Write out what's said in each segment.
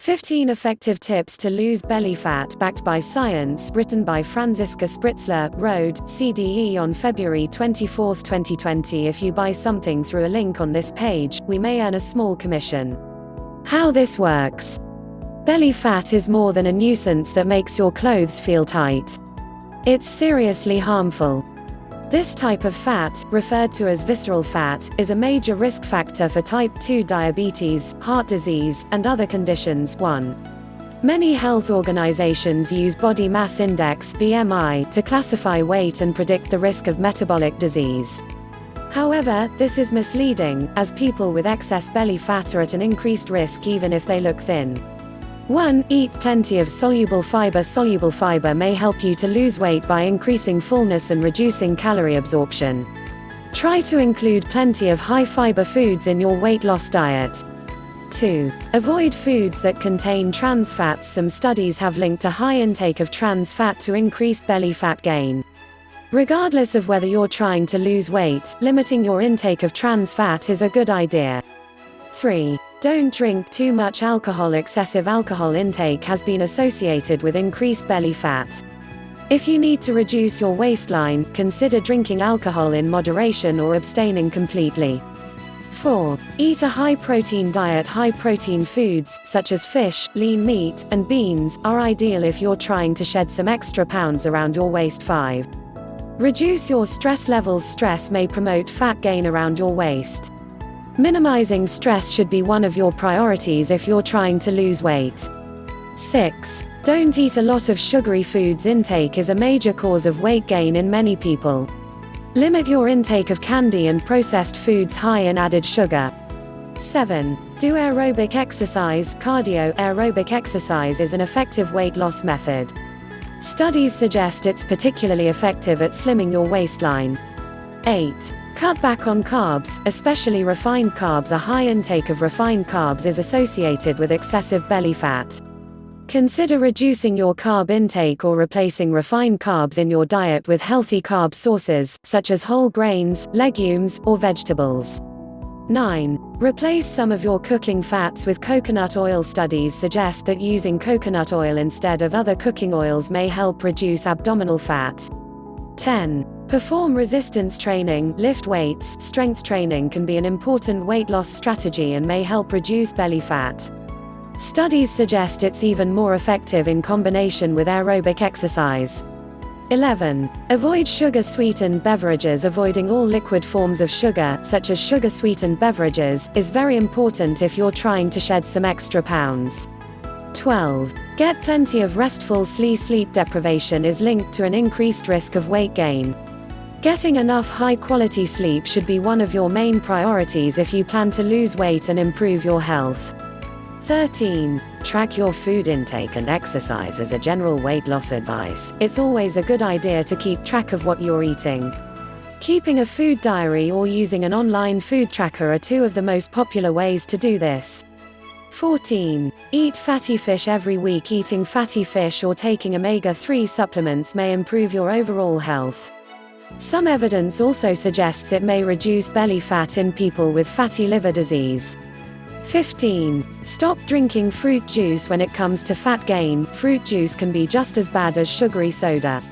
15 Effective Tips to Lose Belly Fat Backed by Science, written by Franziska Spritzler, Rhode, CDE on February 24, 2020. If you buy something through a link on this page, we may earn a small commission. How this works. Belly fat is more than a nuisance that makes your clothes feel tight. It's seriously harmful. This type of fat, referred to as visceral fat, is a major risk factor for type 2 diabetes, heart disease, and other conditions. 1. Many health organizations use body mass index (BMI) to classify weight and predict the risk of metabolic disease. However, this is misleading, as people with excess belly fat are at an increased risk even if they look thin. 1. Eat plenty of soluble fiber. Soluble fiber may help you to lose weight by increasing fullness and reducing calorie absorption. Try to include plenty of high-fiber foods in your weight loss diet. 2. Avoid foods that contain trans fats. Some studies have linked a high intake of trans fat to increased belly fat gain. Regardless of whether you're trying to lose weight, limiting your intake of trans fat is a good idea. 3. Don't drink too much alcohol. Excessive alcohol intake has been associated with increased belly fat. If you need to reduce your waistline, consider drinking alcohol in moderation or abstaining completely. 4. Eat a high-protein diet. High-protein foods, such as fish, lean meat, and beans, are ideal if you're trying to shed some extra pounds around your waist. 5. Reduce your stress levels. Stress may promote fat gain around your waist. Minimizing stress should be one of your priorities if you're trying to lose weight. 6. Don't eat a lot of sugary foods. Intake is a major cause of weight gain in many people. Limit your intake of candy and processed foods high in added sugar. 7. Do aerobic exercise. Cardio aerobic exercise is an effective weight loss method. Studies suggest it's particularly effective at slimming your waistline. 8. Cut back on carbs, especially refined carbs. A high intake of refined carbs is associated with excessive belly fat. Consider reducing your carb intake or replacing refined carbs in your diet with healthy carb sources, such as whole grains, legumes, or vegetables. 9. Replace some of your cooking fats with coconut oil. Studies suggest that using coconut oil instead of other cooking oils may help reduce abdominal fat. 10. Perform resistance training. Lift weights. Strength training can be an important weight loss strategy and may help reduce belly fat. Studies suggest it's even more effective in combination with aerobic exercise. 11. Avoid sugar-sweetened beverages. Avoiding all liquid forms of sugar, such as sugar-sweetened beverages, is very important if you're trying to shed some extra pounds. 12. Get plenty of restful sleep. Sleep deprivation is linked to an increased risk of weight gain. Getting enough high-quality sleep should be one of your main priorities if you plan to lose weight and improve your health. 13. Track your food intake and exercise. As a general weight loss advice, it's always a good idea to keep track of what you're eating. Keeping a food diary or using an online food tracker are two of the most popular ways to do this. 14. Eat fatty fish every week. Eating fatty fish or taking omega-3 supplements may improve your overall health. Some evidence also suggests it may reduce belly fat in people with fatty liver disease. 15. Stop drinking fruit juice. When it comes to fat gain, fruit juice can be just as bad as sugary soda.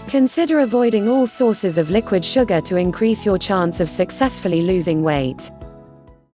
Consider avoiding all sources of liquid sugar to increase your chance of successfully losing weight.